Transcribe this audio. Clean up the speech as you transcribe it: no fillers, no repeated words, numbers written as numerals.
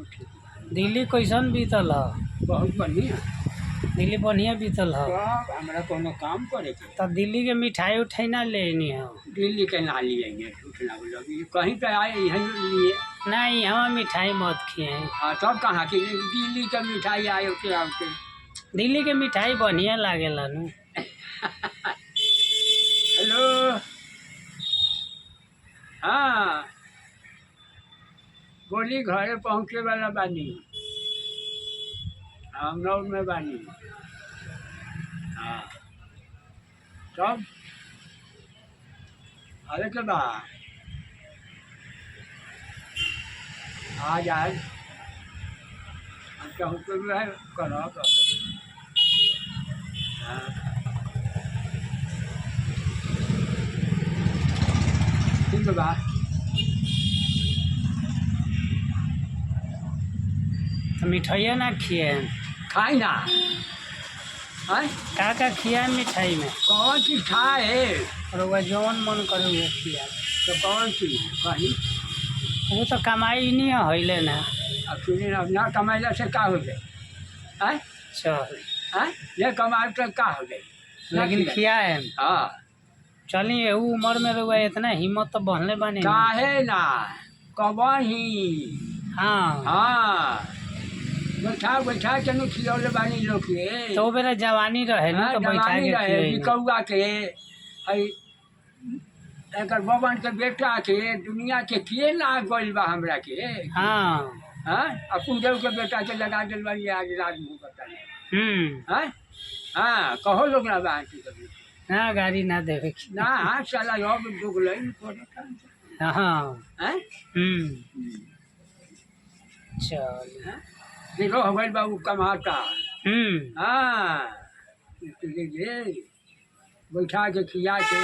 एकदम ठीक बा। दिल्ली कैसन बीतल ह? बहुत बढ़िया। दिल्ली बढ़िया बीतल ह। सब हमरा कोनो काम करे के तो दिल्ली के मिठाई उठाई ना लेनी हो? दिल्ली के ना लिए झूठ ना बोलो कहीं पे आए यहीं लिए। नहीं, हम मिठाई मत खिए। हाँ तब कहाँ की दिल्ली का मिठाई आए के आके। दिल्ली के मिठाई बढ़िया लागेला नु। हेलो हाँ बोली घरे पहुँचे वाला बानी हम नौ में बानी। हाँ सब अरे के बा आज हम कहूँ के भी है करो तो। हाँ ठीक बा। तो मिठाइया ना खिए? खाई ना है का खिया मिठाई में? कौन चीज खाए और वह जौन मन करे वो खिया। तो कौन चीज कहीं वो तो कमाई नहीं है ना। अब सुनिए ना कमाइला से का हो जाए है चल ये कमाए तो का हो जाए लेकिन खिया है। हाँ चलिए वो उम्र में रहुआ इतना हिम्मत तो बनले बने काहे ना कबही। हाँ हाँ बैठा बैठा के नु खिलौले बानी लोग के तो बेरा जवानी रहे ना तो बैठा जवानी के रहे खियाई ना। बिकौआ के हई एकर बबन के बेटा के दुनिया के किए लाग गइल बा हमरा के। हाँ हाँ अपन देव के बेटा के लगा दिल बानी आज रात में पता नहीं। हाँ हाँ कहो लोग ना बा की कभी ना गाड़ी ना देवे की। ना हाँ साला अब दुगले हाँ हैं चल देखो हमारे बाबू कमाता। हाँ इसलिए बैठा के खिया के